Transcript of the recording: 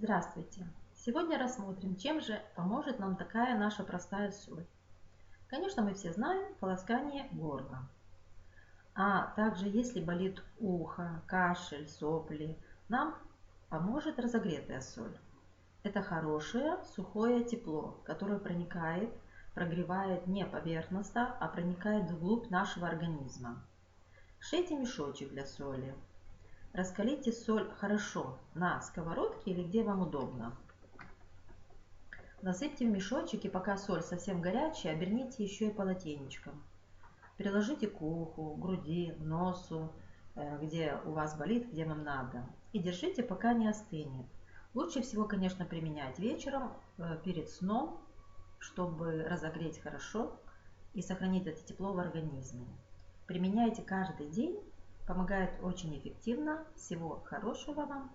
Здравствуйте! Сегодня рассмотрим, чем же поможет нам такая наша простая соль. Конечно, мы все знаем полоскание горла. А также, если болит ухо, кашель, сопли, нам поможет разогретая соль. Это хорошее сухое тепло, которое проникает, прогревает не поверхностно, а проникает вглубь нашего организма. Шейте мешочек для соли. Раскалите соль хорошо на сковородке или где вам удобно. Насыпьте в мешочек и пока соль совсем горячая, оберните еще и полотенечком. Приложите к уху, груди, носу, где у вас болит, где вам надо. И держите, пока не остынет. Лучше всего, конечно, применять вечером перед сном, чтобы разогреть хорошо и сохранить это тепло в организме. Применяйте каждый день, помогает очень эффективно. Всего хорошего вам!